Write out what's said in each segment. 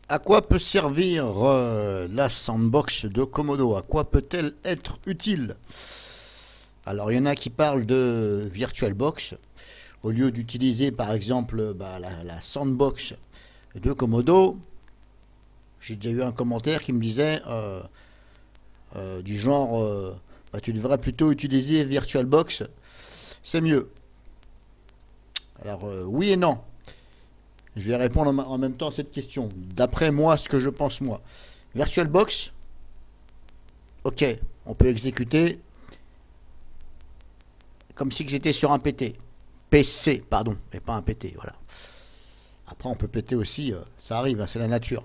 À quoi peut servir la sandbox de Komodo? À quoi peut-elle être utile? Alors, il y en a qui parlent de VirtualBox. Au lieu d'utiliser, par exemple, la sandbox de Komodo, j'ai déjà eu un commentaire qui me disait du genre tu devrais plutôt utiliser VirtualBox, c'est mieux. Alors, oui et non. Je vais répondre en même temps à cette question. D'après moi, ce que je pense moi. VirtualBox, ok, on peut exécuter comme si j'étais sur un PT. PC, pardon, et pas un PT, voilà. Après, on peut péter aussi, ça arrive, hein, c'est la nature.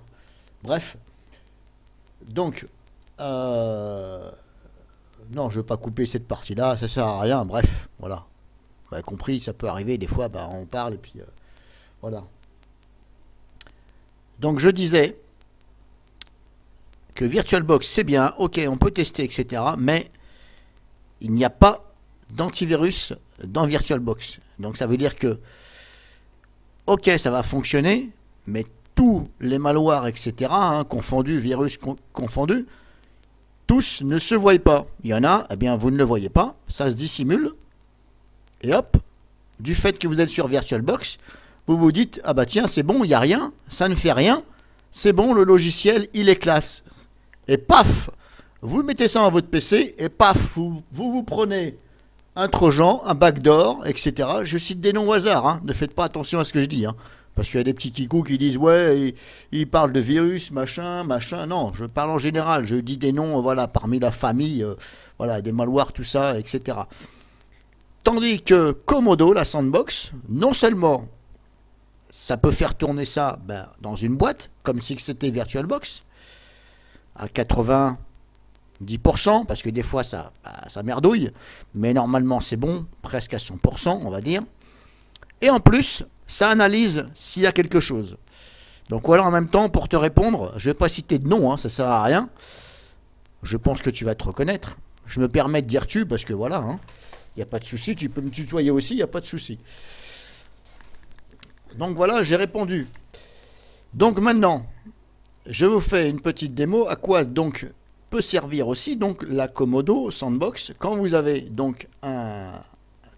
Bref, donc, non, je ne veux pas couper cette partie-là, ça sert à rien, bref, voilà. Vous avez compris, ça peut arriver, des fois, on parle, et puis, voilà. Donc, je disais que VirtualBox, c'est bien, ok, on peut tester, etc., mais il n'y a pas d'antivirus dans VirtualBox. Donc ça veut dire que, ok, ça va fonctionner, mais tous les malwares, etc., hein, confondus, virus confondus, tous ne se voient pas. Il y en a, eh bien, vous ne le voyez pas, ça se dissimule, et hop, du fait que vous êtes sur VirtualBox, vous vous dites, ah bah tiens, c'est bon, il n'y a rien, ça ne fait rien, c'est bon, le logiciel, il est classe. Et paf, vous mettez ça dans votre PC, et paf, vous prenez un trojan, un backdoor, etc. Je cite des noms au hasard, hein. Ne faites pas attention à ce que je dis, hein. Parce qu'il y a des petits kikous qui disent ouais, ils parlent de virus, machin, machin. Non, je parle en général, je dis des noms, voilà, parmi la famille, voilà, des malwares, tout ça, etc. Tandis que Komodo, la sandbox, non seulement ça peut faire tourner ça dans une boîte, comme si c'était VirtualBox, à 90%, parce que des fois ça merdouille, mais normalement c'est bon, presque à 100%, on va dire. Et en plus, ça analyse s'il y a quelque chose. Donc voilà, en même temps, pour te répondre, je ne vais pas citer de nom, hein, ça ne sert à rien. Je pense que tu vas te reconnaître. Je me permets de dire tu, parce que voilà, il n'y a pas de souci, tu peux me tutoyer aussi, il n'y a pas de souci. Donc voilà, j'ai répondu. Donc maintenant, je vous fais une petite démo à quoi donc peut servir aussi donc la Komodo Sandbox quand vous avez donc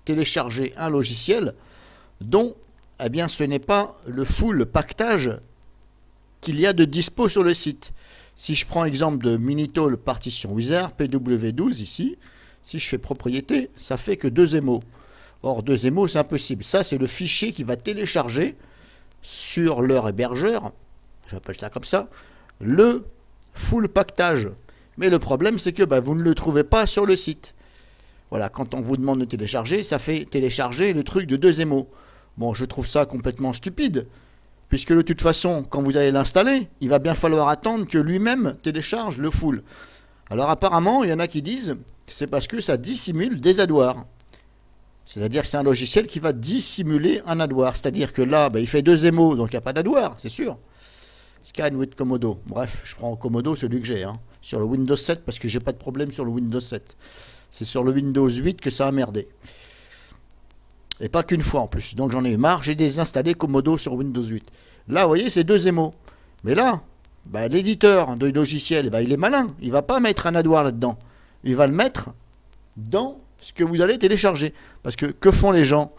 téléchargé un logiciel dont eh bien ce n'est pas le full pactage qu'il y a de dispo sur le site. Si je prends exemple de Minitol Partition Wizard PW12 ici, si je fais propriété, ça fait que 2 MO. Or 2 MO c'est impossible. Ça c'est le fichier qui va télécharger sur leur hébergeur, j'appelle ça comme ça, le full pactage. Mais le problème, c'est que vous ne le trouvez pas sur le site. Voilà, quand on vous demande de télécharger, ça fait télécharger le truc de 2 MO. Bon, je trouve ça complètement stupide, puisque de toute façon, quand vous allez l'installer, il va bien falloir attendre que lui-même télécharge le full. Alors apparemment, il y en a qui disent que c'est parce que ça dissimule des adwares. C'est-à-dire que c'est un logiciel qui va dissimuler un adware. C'est-à-dire que là, il fait 2 MO, donc il n'y a pas d'adware, c'est sûr. Scan with Komodo. Bref, je prends Komodo, celui que j'ai, hein, sur le Windows 7, parce que j'ai pas de problème sur le Windows 7. C'est sur le Windows 8 que ça a merdé. Et pas qu'une fois en plus. Donc j'en ai eu marre, j'ai désinstallé Komodo sur Windows 8. Là, vous voyez, c'est 2 MO. Mais là, l'éditeur de logiciel, il est malin. Il va pas mettre un adware là-dedans. Il va le mettre dans ce que vous allez télécharger. Parce que font les gens?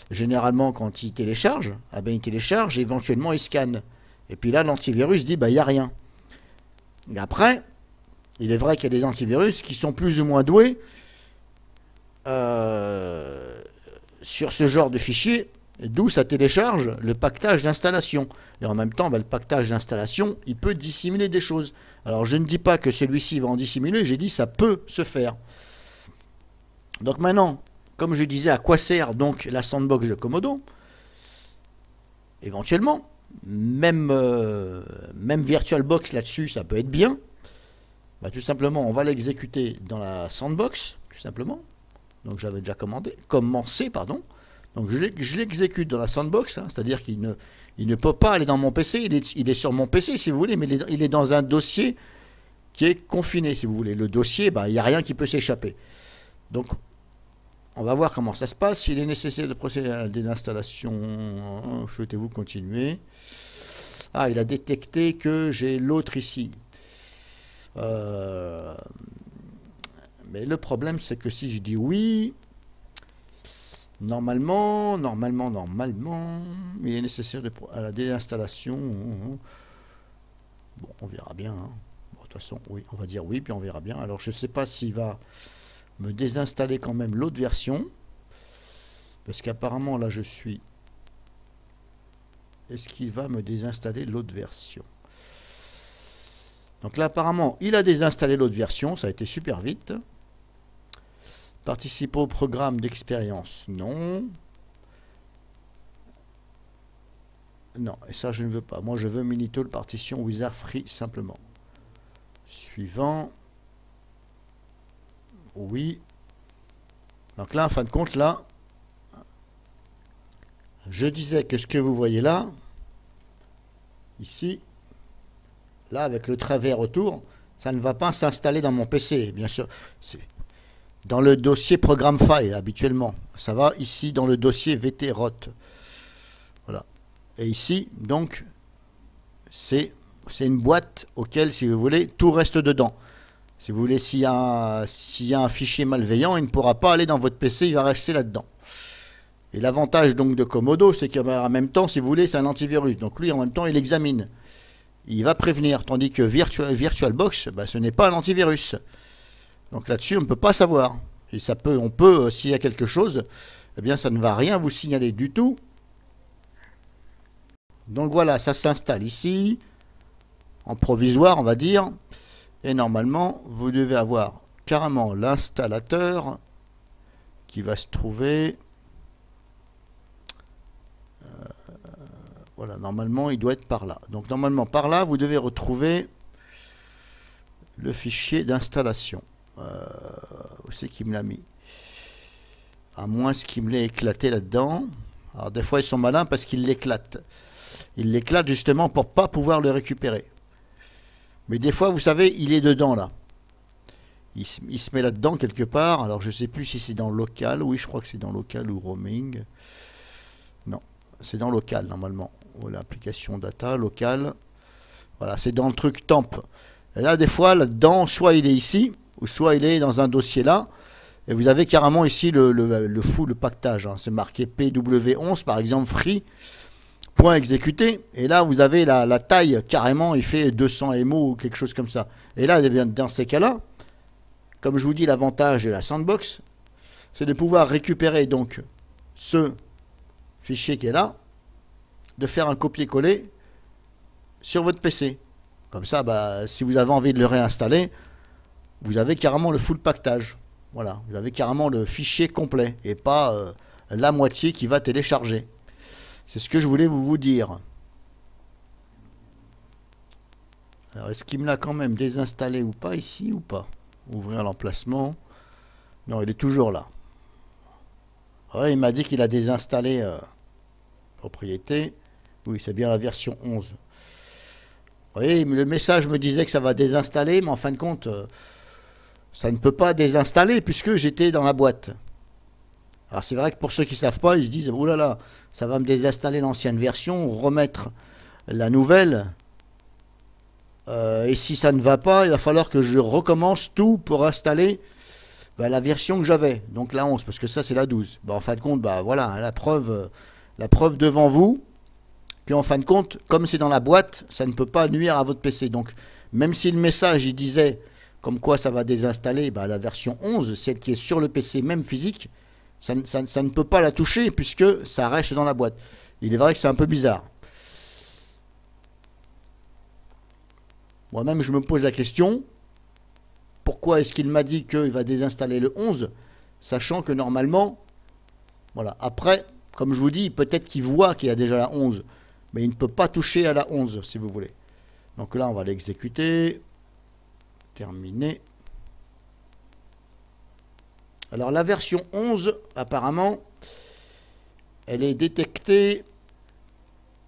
Généralement, quand ils téléchargent, ils téléchargent et éventuellement ils scannent. Et puis là, l'antivirus dit, il n'y a rien. Et après, il est vrai qu'il y a des antivirus qui sont plus ou moins doués sur ce genre de fichier, d'où ça télécharge le pactage d'installation. Et en même temps, le pactage d'installation, il peut dissimuler des choses. Alors, je ne dis pas que celui-ci va en dissimuler, j'ai dit ça peut se faire. Donc maintenant, comme je disais, à quoi sert donc la sandbox de Komodo? Éventuellement, même VirtualBox là-dessus, ça peut être bien. Tout simplement, on va l'exécuter dans la sandbox, tout simplement. Donc j'avais déjà commencé, pardon. Donc je l'exécute dans la sandbox, hein, c'est-à-dire qu'il ne peut pas aller dans mon PC, il est sur mon PC si vous voulez, mais il est dans un dossier qui est confiné si vous voulez. Le dossier, il n'y a rien qui peut s'échapper. Donc on va voir comment ça se passe. S'il est nécessaire de procéder à la désinstallation, souhaitez-vous continuer? Ah, il a détecté que j'ai l'autre ici. Mais le problème, c'est que si je dis oui, normalement, il est nécessaire à la désinstallation. Bon, on verra bien. Hein. Bon, de toute façon, oui, on va dire oui, puis on verra bien. Alors, je ne sais pas s'il va me désinstaller quand même l'autre version. Parce qu'apparemment, là, je suis... Est-ce qu'il va me désinstaller l'autre version? Donc là, apparemment, il a désinstallé l'autre version. Ça a été super vite. Participer au programme d'expérience, non. Non, et ça, je ne veux pas. Moi, je veux Minitool partition Wizard Free, simplement. Suivant. Oui. Donc là, en fin de compte, là, je disais que ce que vous voyez là, ici, là, avec le travers autour, ça ne va pas s'installer dans mon PC, bien sûr. C'est dans le dossier programme file, habituellement. Ça va ici dans le dossier VT-ROT. Voilà. Et ici, donc, c'est une boîte auquel, si vous voulez, tout reste dedans. Si vous voulez, s'il y a un fichier malveillant, il ne pourra pas aller dans votre PC, il va rester là-dedans. Et l'avantage donc de Comodo, c'est qu'en même temps, si vous voulez, c'est un antivirus. Donc lui, en même temps, il examine. Il va prévenir. Tandis que VirtualBox, bah, ce n'est pas un antivirus. Donc là-dessus, on ne peut pas savoir. Et ça peut, on peut, s'il y a quelque chose, eh bien, ça ne va rien vous signaler du tout. Donc voilà, ça s'installe ici, en provisoire, on va dire. Et normalement, vous devez avoir carrément l'installateur qui va se trouver... voilà, normalement, il doit être par là. Donc normalement, par là, vous devez retrouver le fichier d'installation. Où c'est qu'il me l'a mis? À moins qu'il me l'ait éclaté là-dedans. Alors des fois, ils sont malins parce qu'ils l'éclatent. Ils l'éclatent justement pour ne pas pouvoir le récupérer. Mais des fois, vous savez, il est dedans là. Il se met là-dedans quelque part. Alors je ne sais plus si c'est dans local. Oui, je crois que c'est dans local ou roaming. Non, c'est dans local normalement. Voilà, application data, local. Voilà, c'est dans le truc temp. Et là, des fois, là-dedans, soit il est ici, ou soit il est dans un dossier là. Et vous avez carrément ici le full pactage. Hein. C'est marqué PW11, par exemple, free. Point exécuté. Et là, vous avez la taille, carrément, il fait 200 MO ou quelque chose comme ça. Et là, eh bien, dans ces cas-là, comme je vous dis, l'avantage de la sandbox, c'est de pouvoir récupérer donc ce fichier qui est là, de faire un copier-coller sur votre PC. Comme ça, bah, si vous avez envie de le réinstaller, vous avez carrément le full pactage. Voilà, vous avez carrément le fichier complet et pas la moitié qui va télécharger. C'est ce que je voulais vous dire. Alors, est-ce qu'il me l'a quand même désinstallé ou pas ici ou pas? Ouvrir l'emplacement. Non, il est toujours là. Ouais, il m'a dit qu'il a désinstallé propriété. Oui, c'est bien la version 11. Vous voyez, le message me disait que ça va désinstaller, mais en fin de compte, ça ne peut pas désinstaller puisque j'étais dans la boîte. Alors c'est vrai que pour ceux qui ne savent pas, ils se disent, oh là là, ça va me désinstaller l'ancienne version, remettre la nouvelle. Et si ça ne va pas, il va falloir que je recommence tout pour installer la version que j'avais. Donc la 11, parce que ça c'est la 12. En fin de compte, voilà, la preuve devant vous, qu'en fin de compte, comme c'est dans la boîte, ça ne peut pas nuire à votre PC. Donc même si le message il disait comme quoi ça va désinstaller la version 11, celle qui est sur le PC même physique, ça ne peut pas la toucher puisque ça reste dans la boîte. Il est vrai que c'est un peu bizarre. Moi-même, je me pose la question, pourquoi est-ce qu'il m'a dit qu'il va désinstaller le 11, sachant que normalement, voilà, après, comme je vous dis, peut-être qu'il voit qu'il y a déjà la 11, mais il ne peut pas toucher à la 11, si vous voulez. Donc là, on va l'exécuter. Terminé. Alors la version 11, apparemment, elle est détectée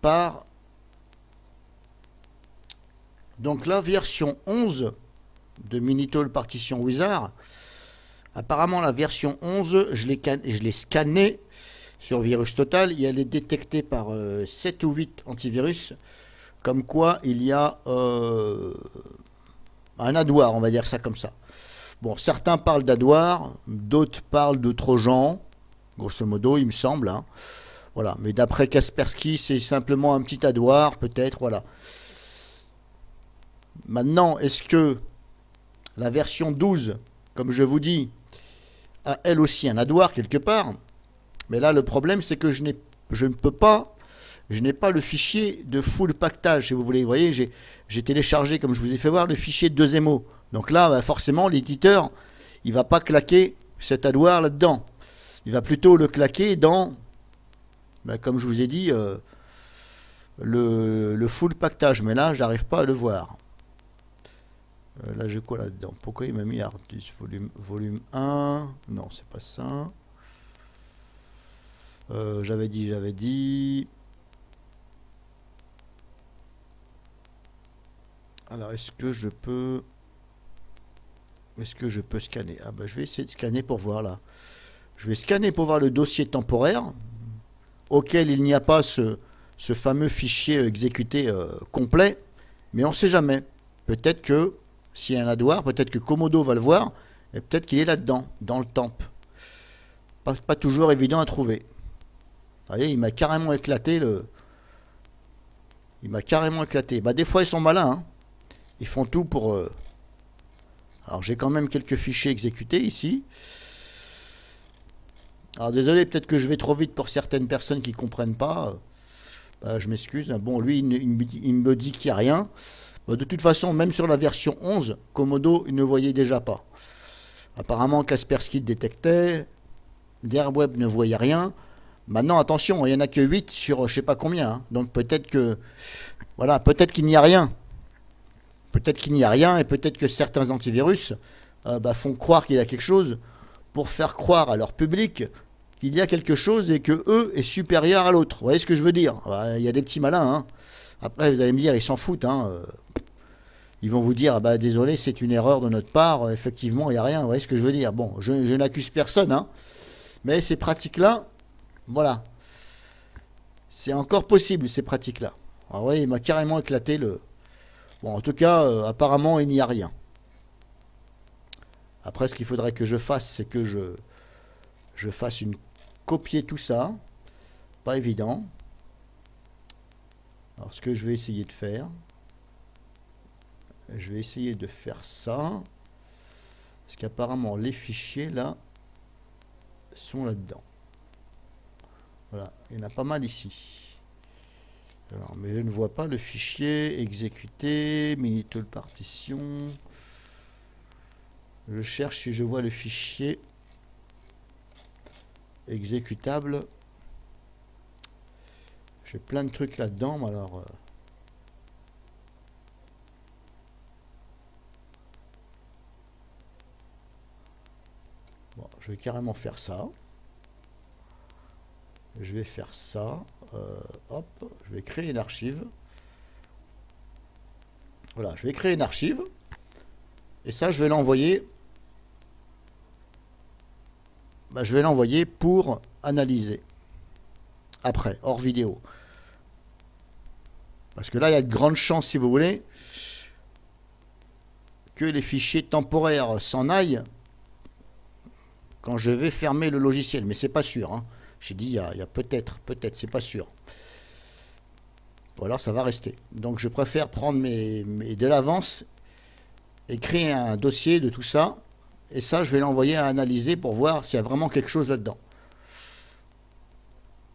par... Donc la version 11 de Minitool Partition Wizard, apparemment la version 11, je l'ai scannée sur Virus Total, et elle est détectée par 7 ou 8 antivirus. comme quoi il y a un adware, on va dire ça comme ça. Bon, certains parlent d'adware, d'autres parlent de trojan, grosso modo, il me semble. Hein. Voilà, mais d'après Kaspersky, c'est simplement un petit adware, peut-être, voilà. Maintenant, est-ce que la version 12, comme je vous dis, a elle aussi un adware quelque part? Mais là, le problème, c'est que je n'ai pas le fichier de full pactage, si vous voulez. Vous voyez, j'ai téléchargé, comme je vous ai fait voir, le fichier de 2MO. Donc là, bah, forcément, l'éditeur, il ne va pas claquer cet adware là-dedans. Il va plutôt le claquer dans, bah, comme je vous ai dit, le full pactage. Mais là, j'arrive pas à le voir. Là, j'ai quoi là-dedans? Pourquoi il m'a mis Artus volume 1? Non, c'est pas ça. J'avais dit. Alors, est-ce que je peux scanner? Ah bah, je vais essayer de scanner pour voir là. Je vais scanner pour voir le dossier temporaire auquel il n'y a pas ce fameux fichier exécuté complet. Mais on ne sait jamais. Peut-être que s'il y a un adware, peut-être que Komodo va le voir et peut-être qu'il est là-dedans, dans le temp. Pas toujours évident à trouver. Vous voyez, il m'a carrément éclaté le... Il m'a carrément éclaté. Bah, des fois, ils sont malins. Hein. Ils font tout pour... Alors, j'ai quand même quelques fichiers exécutés ici. Alors, désolé, peut-être que je vais trop vite pour certaines personnes qui ne comprennent pas. Bah, je m'excuse. Bon, lui, il me dit qu'il n'y a rien. Bah, de toute façon, même sur la version 11, Komodo, il ne voyait déjà pas. Apparemment, Kaspersky détectait. Derweb ne voyait rien. Maintenant, attention, il n'y en a que 8 sur je ne sais pas combien. Hein. Donc, peut-être que... Voilà, peut-être qu'il n'y a rien. Peut-être qu'il n'y a rien et peut-être que certains antivirus font croire qu'il y a quelque chose pour faire croire à leur public qu'il y a quelque chose et que eux est supérieur à l'autre. Vous voyez ce que je veux dire? Il y a des petits malins. Hein. Après, vous allez me dire, ils s'en foutent. Hein. Ils vont vous dire, bah, désolé, c'est une erreur de notre part. Effectivement, il n'y a rien. Vous voyez ce que je veux dire? Bon, je n'accuse personne. Hein. Mais ces pratiques-là, voilà. C'est encore possible, ces pratiques-là. Alors, oui, il m'a carrément éclaté le... Bon, en tout cas, apparemment, il n'y a rien. Après, ce qu'il faudrait que je fasse, c'est que je fasse copier tout ça. Pas évident. Alors, ce que je vais essayer de faire, ça. Parce qu'apparemment, les fichiers, là, sont là-dedans. Voilà, il y en a pas mal ici. Alors, mais je ne vois pas le fichier exécuté, Minitool partition. Je cherche si je vois le fichier exécutable. J'ai plein de trucs là-dedans, alors... Bon, je vais carrément faire ça. Je vais faire ça. Hop, je vais créer une archive. Voilà, je vais créer une archive. Et ça, je vais l'envoyer. Bah, je vais l'envoyer pour analyser. Après, hors vidéo. Parce que là, il y a de grandes chances, si vous voulez, que les fichiers temporaires s'en aillent quand je vais fermer le logiciel. Mais c'est pas sûr. Hein. J'ai dit, il y a peut-être, c'est pas sûr. Ou alors ça va rester. Donc je préfère prendre de l'avance et créer un dossier de tout ça. Et ça, je vais l'envoyer à analyser pour voir s'il y a vraiment quelque chose là-dedans.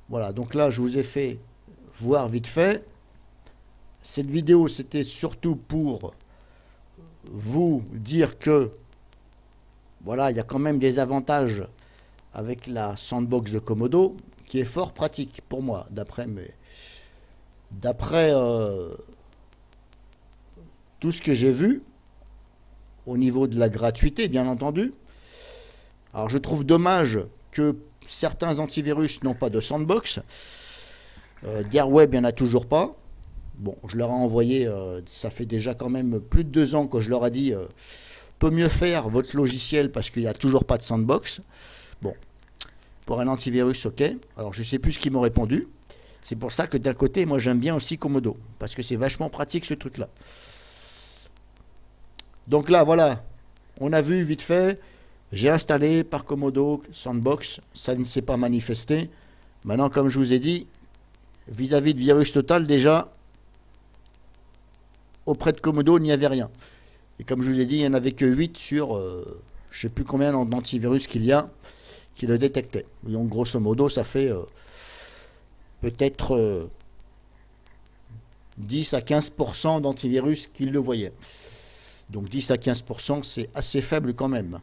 Voilà, donc là, je vous ai fait voir vite fait. Cette vidéo, c'était surtout pour vous dire que, voilà, il y a quand même des avantages avec la sandbox de Komodo, qui est fort pratique pour moi, d'après tout ce que j'ai vu, au niveau de la gratuité, bien entendu. Alors, je trouve dommage que certains antivirus n'ont pas de sandbox. Derweb, il n'y en a toujours pas. Bon, je leur ai envoyé, ça fait déjà quand même plus de 2 ans que je leur ai dit, peut mieux faire votre logiciel parce qu'il n'y a toujours pas de sandbox. Bon, pour un antivirus, ok. Alors, je ne sais plus ce qu'ils m'ont répondu. C'est pour ça que d'un côté, moi j'aime bien aussi Komodo, parce que c'est vachement pratique ce truc-là. Donc là, voilà, on a vu vite fait, j'ai installé par Komodo Sandbox, ça ne s'est pas manifesté. Maintenant, comme je vous ai dit, vis-à-vis de Virus Total, déjà, auprès de Komodo, il n'y avait rien. Et comme je vous ai dit, il n'y en avait que 8 sur, je ne sais plus combien d'antivirus qu'il y a, qui le détectaient. Donc grosso modo, ça fait peut-être 10 à 15% d'antivirus qui le voyaient. Donc 10 à 15%, c'est assez faible quand même.